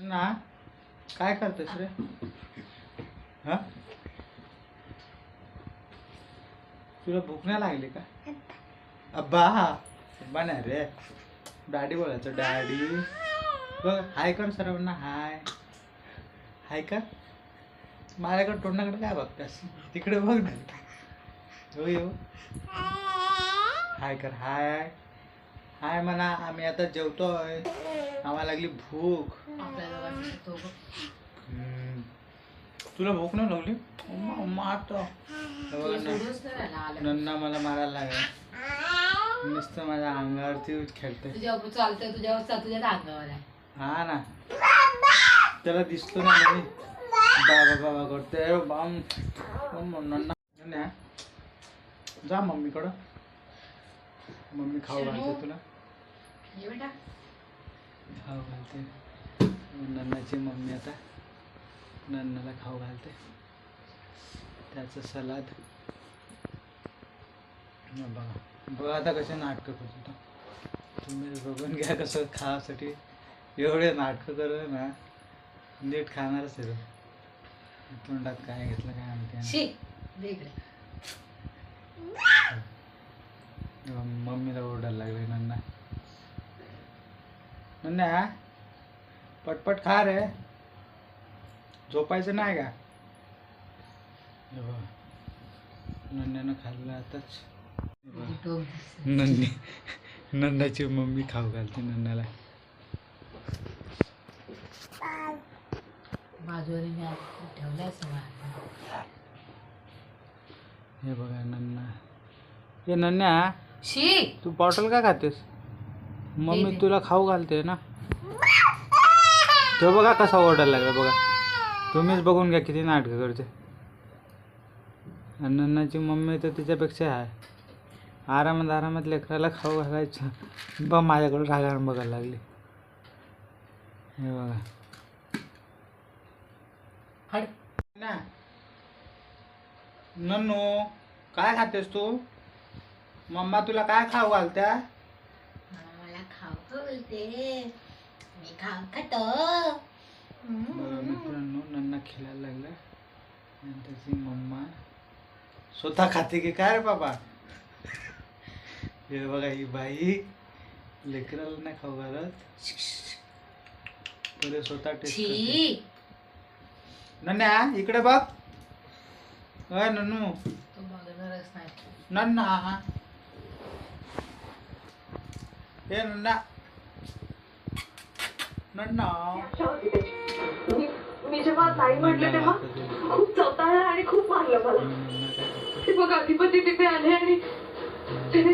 ना काय करतेस रे? हा तुला भूक नाही लागली का? अब्बा अब्बा नाही रे, डॅडी बोलायचं. डॅडी बघ, हाय कर सर्वांना. हाय हाय कर. माझ्याकडे तोंडाकडे काय बघतास? तिकडे बघ ना. हो येऊ हाय कर. हाय हाय म्हणा. आम्ही आता जेवतोय, आम्हाला लागली भूक. तुला भूक नाही लागली? मारतो नन्ना मला मारायला लागला. नुसतं माझ्या अंगावरती खेळते. तुझ्यावर चालतंय, तुझ्या अंगावर आहे. हा ना, त्याला दिसतो ना मी बाबा बाबा करते. नन्ना जा मम्मीकडं. मम्मी खाऊ घालते तुला. खाऊ घालते नन्नाची मम्मी. आता नन्नाला खाऊ घालते. त्याचं सलाद बघा. बघा आता कसे नाटकं करतो. तुम्ही बघून घ्या कसं खाण्यासाठी एवढे नाटकं करू ना. नीट खाणारच आहे. तोंडात काय घेतलं काय माहिती. मम्मीला ओरडायला लागले. नन्ना नन्ना पटपट खा रे, झोपायचं नाही का? नन्यानं खाल्लं आताच. नन्नाची मम्मी खाऊ घालते नन्नाला. हे बघा नन्ना. हे नन्या तू बॉटल का खातेस? मम्मी तुला खाऊ घालते ना. तो बघा कसा ओरडायला लागला. बघा तुम्हीच बघून घ्या किती नाटकं करते. नन्नाची मम्मी तर तिच्यापेक्षा आहे. आरामात लेकराला खाऊ घालायचं. बघ माझ्याकडे रागाने बघायला लागली. हे बघा ना. नन्नू काय खातेस तू? मम्मा तुला काय खाऊ घालत्या? मला खाऊ घालते. मी खाऊ खातो. मित्रांनो नन्ना खेळायला लागला आणि त्याची मम्मा स्वतः खाते की काय रे बाबा? हे बघा ही बाई लेकराला नाही खाऊ घालत, पहिले स्वतः टेस्ट करते. नन्या इकडे बघ. अय नन्नू नन्ना. हे नन्ना नन्ना. मी जेव्हा नाही म्हटलं तेव्हा खूप चवताळलं आणि खूप मारलं मला. ते बघ अधिपती तिथे आले आणि त्याने